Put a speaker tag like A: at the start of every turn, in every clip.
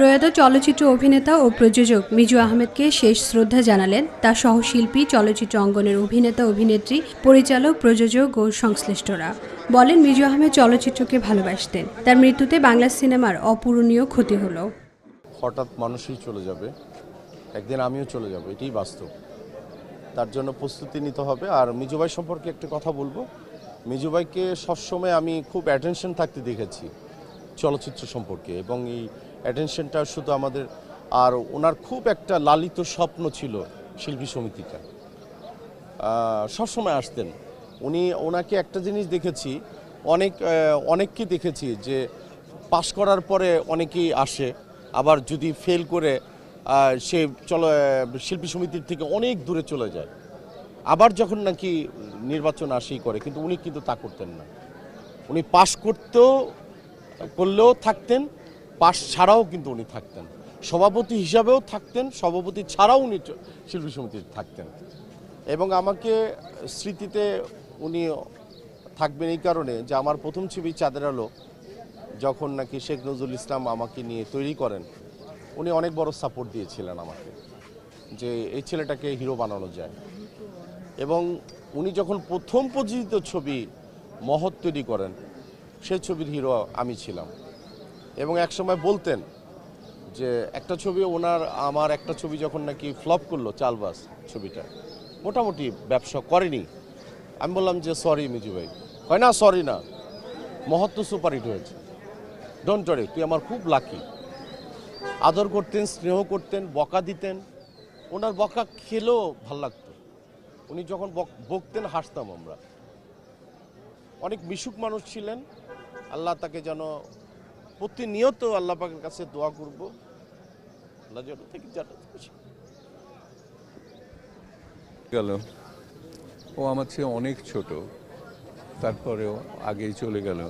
A: প্রয়াত চলচ্চিত্র অভিনেতা ও প্রযোজক মিজু আহমেদকে শেষ শ্রদ্ধা জানালেন তার সহশিল্পী, চলচ্চিত্র অঙ্গনের অভিনেতা, অভিনেত্রী, পরিচালক, প্রযোজক ও সংশ্লিষ্টরা। বলেন, মিজু আহমেদ চলচ্চিত্রকে ভালোবাসতেন। তার মৃত্যুতে বাংলা সিনেমার অপূরণীয় ক্ষতি হলো।
B: হঠাৎ মানুষই চলে যাবে, একদিন আমিও চলে যাব, এটাই বাস্তব। তার জন্য প্রস্তুতি নিতে হবে। আর মিজু ভাই সম্পর্কে একটা কথা বলবো, মিজু ভাইকে সবসময় আমি খুব অ্যাটেনশন থাকতে দেখেছি চলচ্চিত্র সম্পর্কে, এবং এই অ্যাটেনশনটা শুধু আমাদের, আর ওনার খুব একটা লালিত স্বপ্ন ছিল শিল্পী সমিতিটা। সবসময় আসতেন উনি। ওনাকে একটা জিনিস দেখেছি, অনেককে দেখেছি যে পাশ করার পরে অনেকেই আসে, আবার যদি ফেল করে সে শিল্পী সমিতির থেকে অনেক দূরে চলে যায়, আবার যখন নাকি নির্বাচন আসেই করে। কিন্তু উনি কিন্তু তা করতেন না। উনি পাশ করলেও থাকতেন, পাশ ছাড়াও কিন্তু উনি থাকতেন, সভাপতি হিসাবেও থাকতেন, সভাপতি ছাড়াও উনি শিল্পী সমিতিতে থাকতেন। এবং আমাকে স্মৃতিতে উনি থাকবেন এই কারণে যে আমার প্রথম ছবি চাঁদের আলো যখন নাকি শেখ নজরুল ইসলাম আমাকে নিয়ে তৈরি করেন, উনি অনেক বড় সাপোর্ট দিয়েছিলেন আমাকে, যে এই ছেলেটাকে হিরো বানানো যায়। এবং উনি যখন প্রথম প্রযোজিত ছবি মহৎ তৈরি করেন, সেই ছবির হিরো আমি ছিলাম। এবং একসময় বলতেন যে একটা ছবি আমার একটা ছবি যখন নাকি ফ্লপ করলো, চালবাস ছবিটা মোটামুটি ব্যবসা করেনি, আমি বললাম যে সরি মিজু ভাই। হয় না, সরি না, মহৎ তো সুপারহিট হয়েছে, ডোন্ট ওয়ারি, তুই আমার খুব লাকি। আদর করতেন, স্নেহ করতেন, বকা দিতেন। ওনার বকা খেলেও ভাল লাগতো। উনি যখন বকতেন হাসতাম আমরা। অনেক মিশুক মানুষ ছিলেন। আল্লাহ তাকে যেন প্রতিনিয়ত আল্লাহ পাকের কাছে দোয়া করব, আল্লাহ যেন থেকে
C: গেল। ও আমার চেয়ে অনেক ছোট, তারপরেও আগেই চলে গেল।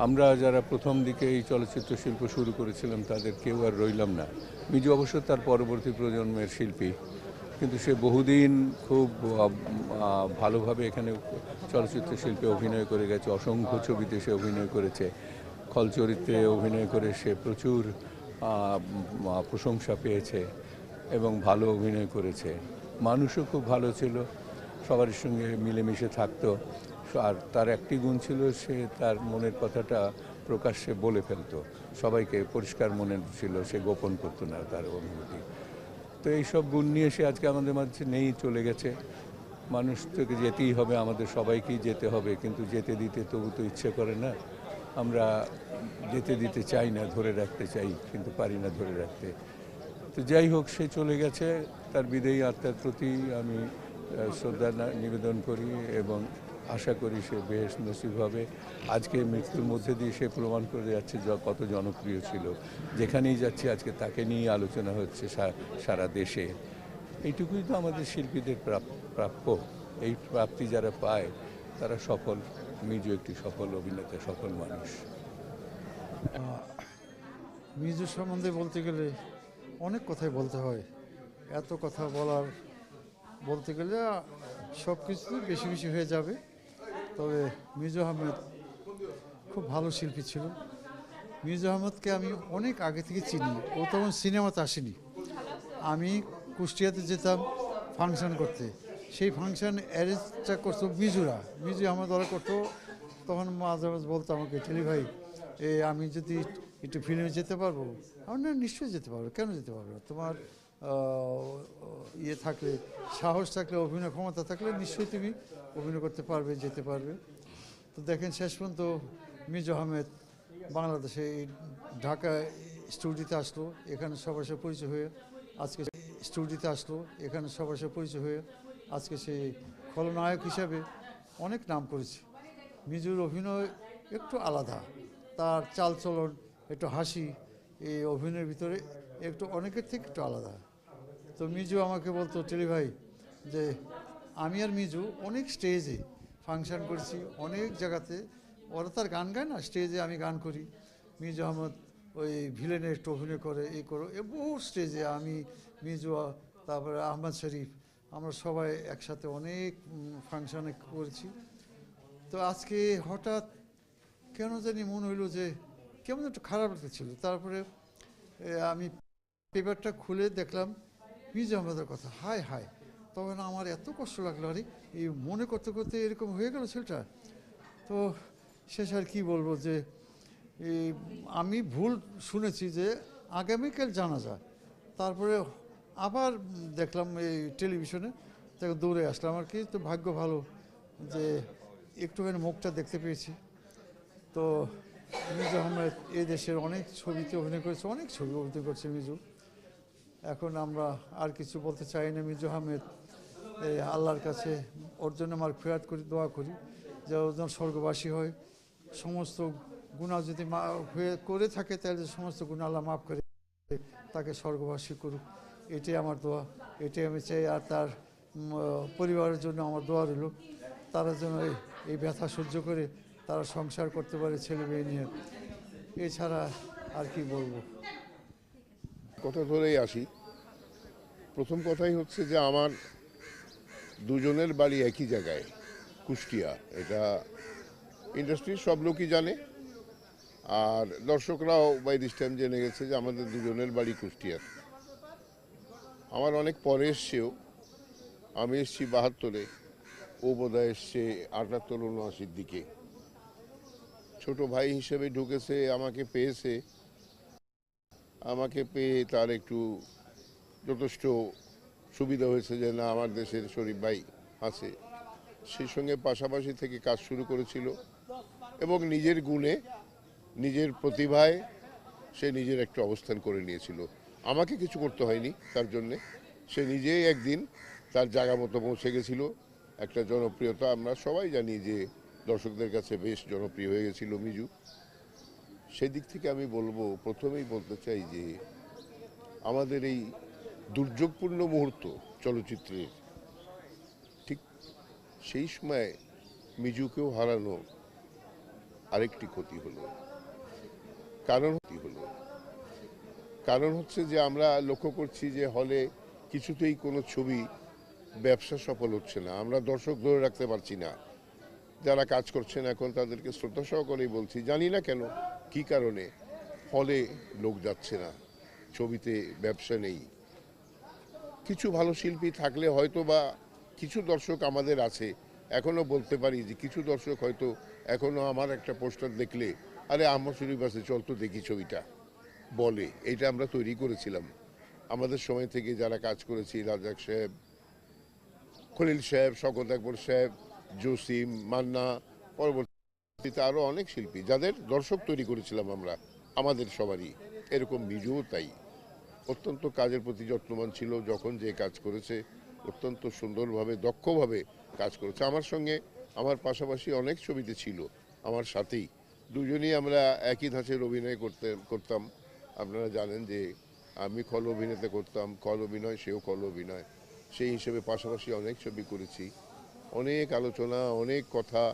C: আমরা যারা প্রথম দিকে এই চলচ্চিত্র শিল্প শুরু করেছিলাম তাদের কেউ আর রইলাম না। মিজু অবশ্য তার পরবর্তী প্রজন্মের শিল্পী, কিন্তু সে বহুদিন খুব ভালোভাবে এখানে চলচ্চিত্র শিল্পে অভিনয় করে গেছে। অসংখ্য ছবিতে সে অভিনয় করেছে। খল চরিত্রে অভিনয় করে সে প্রচুর প্রশংসা পেয়েছে এবং ভালো অভিনয় করেছে। মানুষও খুব ভালো ছিল, সবার সঙ্গে মিলেমিশে থাকতো। আর তার একটি গুণ ছিল, সে তার মনের কথাটা প্রকাশ্যে বলে ফেলতো, সবাইকে পরিষ্কার মনের ছিল, সে গোপন করতো না তার অনুভূতি। তো এইসব গুণ নিয়ে সে আজকে আমাদের মাঝে নেই, চলে গেছে। মানুষ থেকে যেতেই হবে, আমাদের সবাইকেই যেতে হবে, কিন্তু যেতে দিতে তবু তো ইচ্ছে করে না। আমরা যেতে দিতে চাই না, ধরে রাখতে চাই, কিন্তু পারি না ধরে রাখতে। তো যাই হোক, সে চলে গেছে। তার বিদেয়ী আত্মার প্রতি আমি শ্রদ্ধা নিবেদন করি এবং আশা করি সে বেশ নসিব হবে। আজকে মৃত্যুর মধ্যে দিয়ে সে প্রমাণ করে যাচ্ছে কত জনপ্রিয় ছিল। যেখানেই যাচ্ছে আজকে তাকে নিয়ে আলোচনা হচ্ছে সারা দেশে। এইটুকুই তো আমাদের শিল্পীদের প্রাপ্য। এই প্রাপ্তি যারা পায় তারা সফল। মিজু একটি সফল অভিনেতা, সফল মানুষ।
D: মিজু সম্বন্ধে বলতে গেলে অনেক কথাই বলতে হয়। এত কথা বলতে গেলে সব কিছুই বেশি বেশি হয়ে যাবে। তবে মিজু আহমেদ খুব ভালো শিল্পী ছিল। মিজু আহমেদকে আমি অনেক আগে থেকে চিনি। ও তখন সিনেমাতে আসেনি। আমি কুষ্টিয়াতে যেতাম ফাংশন করতে, সেই ফাংশন অ্যারেঞ্জটা করতো মিজু আহমেদ ওরা করতো। তখন মাঝে মাঝে বলতো আমাকে, ঠেলি ভাই, আমি যদি একটু ফিল্মে যেতে পারবো? আমার না, নিশ্চয়ই যেতে পারবো, কেন যেতে পারবো? তোমার ইয়ে থাকলে, সাহস থাকলে, অভিনয় ক্ষমতা থাকলে নিশ্চয়ই তুমি অভিনয় করতে পারবে, যেতে পারবে। তো দেখেন, শেষ পর্যন্ত মিজু আহমেদ বাংলাদেশে এই ঢাকা স্টুডিওতে আসলো, এখানে সবার সাথে পরিচয় হয়ে আজকে সে খলনায়ক হিসাবে অনেক নাম করেছে। মিজুর অভিনয় একটু আলাদা, তার চালচলন, একটু হাসি, এই অভিনয়ের ভিতরে একটু অনেকের থেকে একটু আলাদা। তো মিজু আমাকে বলতো, টেলি ভাই, যে আমি আর মিজু অনেক স্টেজে ফাংশন করেছি, অনেক জায়গাতে। ওরা তার গান গায় না, স্টেজে আমি গান করি, মিজু আহমদ ওই ভিলেনের একটু অভিনয় করে, বহু স্টেজে আমি, মিজু, তারপরে আহমদ শরীফ, আমরা সবাই একসাথে অনেক ফাংশনে করেছি। তো আজকে হঠাৎ কেন জানি মনে হইলো যে কেমন একটু খারাপ লাগতেছিল। তারপরে আমি পেপারটা খুলে দেখলাম মির্জা আহমেদের কথা, হায় হায়। তখন আমার এত কষ্ট লাগলো, আরে এই মনে করতে করতে এরকম হয়ে গেল ছেলেটা। তো শেষ আর কি বলবো, যে এই আমি ভুল শুনেছি যে আগামীকাল জানাজা, তারপরে আবার দেখলাম এই টেলিভিশনে, তাকে দৌড়ে আসলাম আর কি। তো ভাগ্য ভালো যে একটুখানি মুখটা দেখতে পেয়েছি। তো মির্জা আহমেদ এই দেশের অনেক ছবিতে অভিনয় করেছে, অনেক ছবি অভিনয় করছে মিজু। এখন আমরা আর কিছু বলতে চাই না। মির্জা আহমেদ এই আল্লাহর কাছে ওর জন্য আমার ফেরাত করি, দোয়া করি যে ওর যেন স্বর্গবাসী হয়। সমস্ত গুনাহ যদি হয়ে করে থাকে, তাহলে সমস্ত গুনাহ আল্লাহ মাফ করে তাকে স্বর্গবাসী করুক, এটাই আমার দোয়া, এটাই আমি চাই। আর তার পরিবারের জন্য আমার দোয়া রইল, তারা যেন এই ব্যথা সহ্য করে তারা সংসার করতে পারে ছেলে মেয়ে নিয়ে। এছাড়া আর কি বলবো।
E: কথা ধরেই আসি। প্রথম কথাই হচ্ছে যে আমার দুজনের বাড়ি একই জায়গায়, কুষ্টিয়া। এটা ইন্ডাস্ট্রির সব লোকই জানে, আর দর্শকরাও বাই দিস টাইম জেনে গেছে যে আমাদের দুজনের বাড়ি কুষ্টিয়ার। আমার অনেক পরে এসছেও, আমি এসছি 72-এ, ও বোধহয় এসছে 78-79-র দিকে। ছোট ভাই হিসেবে ঢুকেছে, আমাকে পেয়েছে। আমাকে পেয়ে তার একটু যথেষ্ট সুবিধা হয়েছে যে না, আমার দেশের শরীফ ভাই আছে। সেই সঙ্গে পাশাপাশি থেকে কাজ শুরু করেছিল এবং নিজের গুণে, নিজের প্রতিভায় সে নিজের একটা অবস্থান করে নিয়েছিল। আমাকে কিছু করতে হয়নি তার জন্যে। সে নিজেই একদিন তার জায়গা মতো পৌঁছে গেছিল। একটা জনপ্রিয়তা, আমরা সবাই জানি যে দর্শকদের কাছে বেশ জনপ্রিয় হয়ে গেছিল মিজু। সেদিক থেকে আমি বলবো, প্রথমেই বলতে চাই যে আমাদের এই দুর্যোগপূর্ণ মুহূর্ত চলচ্চিত্রের, ঠিক সেই সময় মিজুকেও হারানো আরেকটি ক্ষতি হলো। কারণ হচ্ছে যে আমরা লক্ষ্য করছি যে হলে কিছুতেই কোনো ছবি ব্যবসা সফল হচ্ছে না। আমরা দর্শক ধরে রাখতে পারছি না। যারা কাজ করছেন এখন তাদেরকে শ্রদ্ধা সহকারেই বলছি, জানি না কেন, কি কারণে হলে লোক যাচ্ছে না, ছবিতে ব্যবসা নেই। কিছু ভালো শিল্পী থাকলে হয়তো বা কিছু দর্শক আমাদের আছে, এখনও বলতে পারি যে কিছু দর্শক হয়তো এখনও আমার একটা পোস্টার দেখলে আরে আহমদ শরীফ আছে, চল তো দেখি ছবিটা, বলে। এটা আমরা তৈরি করেছিলাম আমাদের সময় থেকে, যারা কাজ করেছি, রাজাক সাহেব, খলিল সাহেব, শওকত আকবর সাহেব, জসিম, মান্না, পরবর্তীতে আরও অনেক শিল্পী যাদের দর্শক তৈরি করেছিলাম আমরা, আমাদের সবারই। এরকম মিজুও তাই, অত্যন্ত কাজের প্রতি যত্নবান ছিল। যখন যে কাজ করেছে অত্যন্ত সুন্দরভাবে, দক্ষভাবে কাজ করেছে। আমার সঙ্গে, আমার পাশাপাশি অনেক ছবিতে ছিল, আমার সাথেই। দুজনেই আমরা একই ধাঁচের অভিনয় করতাম। আপনারা জানেন যে আমি খল অভিনেতা করতাম, খল অভিনয়, সেও খল অভিনয়। সেই হিসেবে পাশাপাশি অনেক ছবি করেছি, অনেক আলোচনা, অনেক কথা।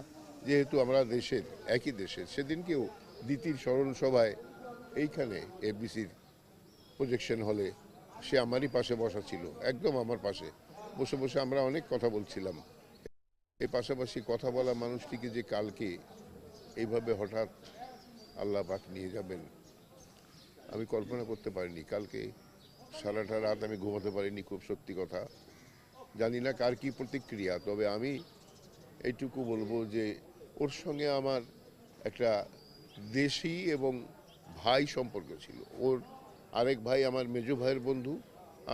E: যেহেতু আমরা দেশের, একই দেশের, সেদিনকেও দ্বিতীয় স্মরণ সভায় এইখানে এফডিসির প্রজেকশন হলে সে আমারই পাশে বসা ছিল, একদম আমার পাশে বসে বসে আমরা অনেক কথা বলছিলাম। এই পাশাপাশি কথা বলা মানুষটিকে যে কালকে এইভাবে হঠাৎ আল্লাহ পাক নিয়ে যাবেন, আমি কল্পনা করতে পারিনি। কালকে সারাটা রাত আমি ঘুমাতে পারিনি, খুব সত্যি কথা। জানি না কার কি প্রতিক্রিয়া, তবে আমি এইটুকু বলবো যে ওর সঙ্গে আমার একটা দেশি এবং ভাই সম্পর্ক ছিল। ওর আরেক ভাই আমার মেজো ভাইয়ের বন্ধু,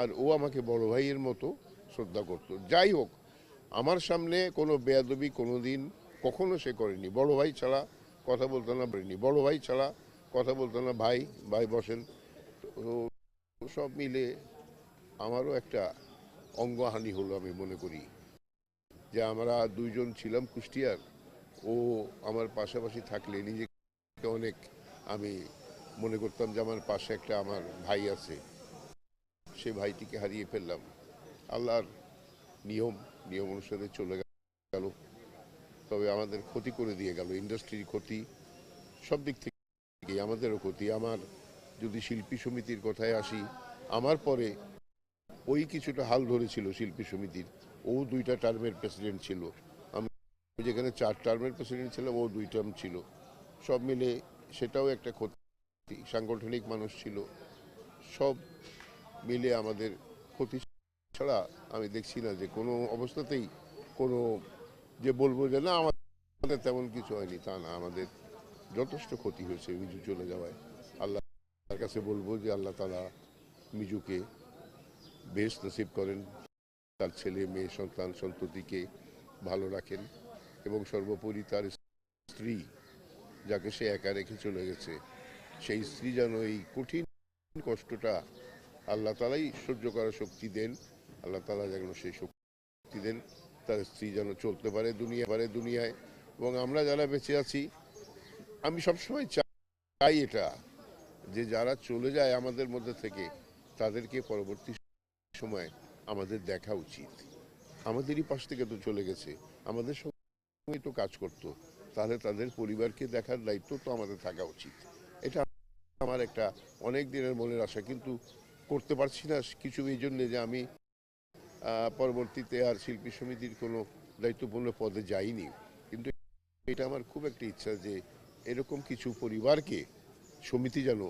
E: আর ও আমাকে বড় ভাইয়ের মতো শ্রদ্ধা করতো। যাই হোক, আমার সামনে কোনো বেয়াদবি কোনো দিন কখনো সে করেনি। বড় ভাই ছাড়া কথা বলতো না, বড় ভাই ছাড়া কথা বলতো না, ভাই ভাই বসেন। তো সব মিলে আমারও একটা অঙ্গহানি হলো, আমি মনে করি যে আমরা দুইজন ছিলাম কুষ্টিয়ার, ও আমার পাশাপাশি থাকলে নিজেকে অনেক, আমি মনে করতাম যে আমার পাশে একটা আমার ভাই আছে। সে ভাইটিকে হারিয়ে ফেললাম। আল্লাহর নিয়ম অনুসারে চলে গেল, তবে আমাদের ক্ষতি করে দিয়ে গেল, ইন্ডাস্ট্রির ক্ষতি, সব দিক থেকে আমাদেরও ক্ষতি। আমার যদি শিল্পী সমিতির কথায় আসি, আমার পরে ওই কিছুটা হাল ধরেছিল শিল্পী সমিতির। ও 2টা টার্মের প্রেসিডেন্ট ছিল, আমি যেখানে 4 টার্মের প্রেসিডেন্ট ছিলাম, ও 2 টার্ম ছিল। সব মিলে সেটাও একটা ক্ষতি। সাংগঠনিক মানুষ ছিল, সব মিলে আমাদের ক্ষতি ছাড়া আমি দেখছি না যে কোনো অবস্থাতেই কোনো যে বলবো যে না আমাদের তেমন কিছু হয়নি, তা না। আমাদের যথেষ্ট ক্ষতি হয়েছে মিজু চলে যাওয়ায়। আল্লাহর কাছে বলবো যে আল্লাহ তাআলা মিজুকে বেহেশত নসিব করেন, তার ছেলে মেয়ে সন্তান সন্ততিকে ভালো রাখেন, এবং সর্বোপরি তার স্ত্রী যাকে সে একা রেখে চলে গেছে, সেই স্ত্রী যেন এই কঠিন কষ্টটা আল্লাহ তাআলাই সহ্য করার শক্তি দেন। আল্লাহ তাআলা যেন সেই শক্তি দেন, তার স্ত্রী যেন চলতে পারে দুনিয়ায়। এবং আমরা যারা বেঁচে আছি, আমি সবসময় চাই এটা, যে যারা চলে যায় আমাদের মধ্যে থেকে, তাদেরকে পরবর্তী সময় আমাদের দেখা উচিত। আমাদেরই পাশ থেকে তো চলে গেছে, আমাদের সঙ্গে তো কাজ করতো, তাহলে তাদের পরিবারকে দেখার দায়িত্ব তো আমাদের থাকা উচিত। এটা আমার একটা অনেক দিনের মনের আশা, কিন্তু করতে পারছি না কিছু এই জন্যে যে আমি পরবর্তীতে আর শিল্পী সমিতির কোনো দায়িত্বপূর্ণ পদে যাইনি। কিন্তু এটা আমার খুব একটা ইচ্ছা যে এরকম কিছু পরিবারকে সমিতি যেন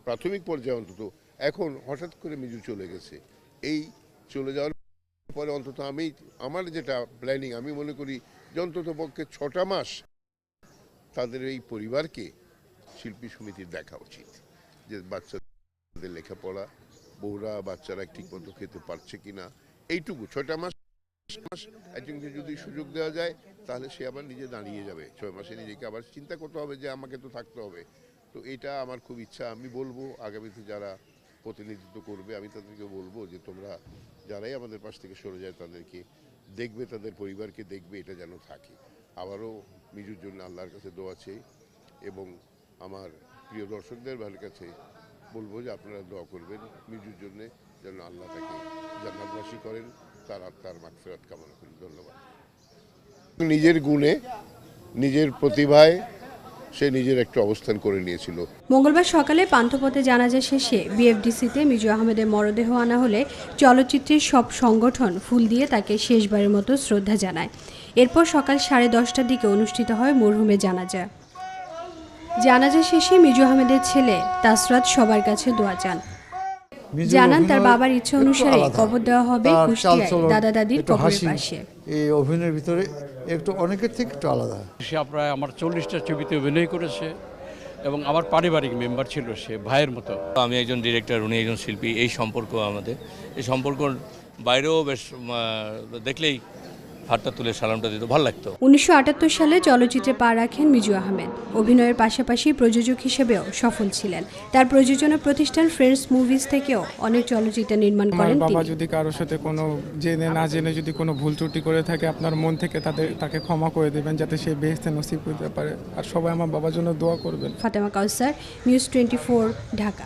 E: প্রাথমিক পর্যায়ে অন্তত, এখন হঠাৎ করে মিজু চলে গেছে, এই চলে যাওয়ার পরে অন্তত আমার যেটা প্ল্যানিং, আমি মনে করি যে অন্তত পক্ষে 6টা মাস তাদের এই পরিবারকে শিল্পী সমিতির দেখা উচিত, যে বাচ্চাদের লেখাপড়া, বউরা বাচ্চারা ঠিক মতো খেতে পারছে কিনা, এইটুকু 6টা মাস একজনকে যদি সুযোগ দেওয়া যায়, তাহলে সে আবার নিজে দাঁড়িয়ে যাবে। 6 মাসে নিজেকে আবার চিন্তা করতে হবে যে আমাকে তো থাকতে হবে। তো এটা আমার খুব ইচ্ছা। আমি বলবো আগামীতে যারা প্রতিনিধিত্ব করবে, আমি তাদেরকে বলবো যে তোমরা যারাই আমাদের পাশ থেকে সরে যায় তাদেরকে দেখবে, তাদের পরিবারকে দেখবে, এটা যেন থাকে। আবারও মিজুর জন্য আল্লাহর কাছে দোয়া চাই, এবং আমার প্রিয় দর্শকদের ভাইয়ের কাছে বলবো যে আপনারা দোয়া করবেন মিজুর জন্যে, যেন আল্লাহ তাকে জান্নাতবাসী করেন, তার আত্মার মাগফিরাত কামনা করি। ধন্যবাদ। নিজের গুণে, নিজের প্রতিভায় সে নিজের একটা অবস্থান করে নিয়েছিল।
A: মঙ্গলবার সকালে পান্থপথে জানাজা শেষে বিএফডিসিতে মিজু আহমেদের মরদেহ আনা হলে চলচ্চিত্রের সব সংগঠন ফুল দিয়ে তাকে শেষবারের মতো শ্রদ্ধা জানায়। এরপর সকাল 10:30টার দিকে অনুষ্ঠিত হয় মরহুমের জানাজা। জানাজা শেষে মিজু আহমেদের ছেলে তাসরাত সবার কাছে দোয়া চান। জানান তার বাবার ইচ্ছে অনুসারে কবর দেওয়া হবে কুষ্টিয়ায় দাদা দাদির কবরের পাশে।
D: এই অভিনয়ের ভিতরে একটু অনেকের থেকে একটু আলাদা।
F: সে প্রায় আমার 40টা ছবিতে অভিনয় করেছে, এবং আমার পারিবারিক মেম্বার ছিল, সে ভাইয়ের মতো।
G: আমি একজন ডিরেক্টর, উনি একজন শিল্পী, এই সম্পর্ক আমাদের। এই সম্পর্কর বাইরেও বেশ দেখলেই হাতটা তুলে সালামটা দিতে ভালো লাগতো।
A: 1978 সালে চলচ্চিত্রে পা রাখেন মিজু আহমেদ। অভিনয়ের পাশাপাশি প্রযোজক হিসেবেও সফল ছিলেন। তার প্রযোজনা প্রতিষ্ঠান ফ্রেন্ডস মুভিজ থেকেও অনেক চলচ্চিত্র নির্মাণ করেন তিনি।
H: বাবা যদি কারোর সাথে কোনো জেনে না জেনে যদি কোনো ভুল ত্রুটি করে থাকে, আপনার মন থেকে তাকে ক্ষমা করে দেবেন, যাতে সে বেহেশতে নসিব করতে পারে। আর সবাই আমার বাবার জন্য দোয়া করবেন।
A: ফাতেমা কাউসার, নিউজ 24, ঢাকা।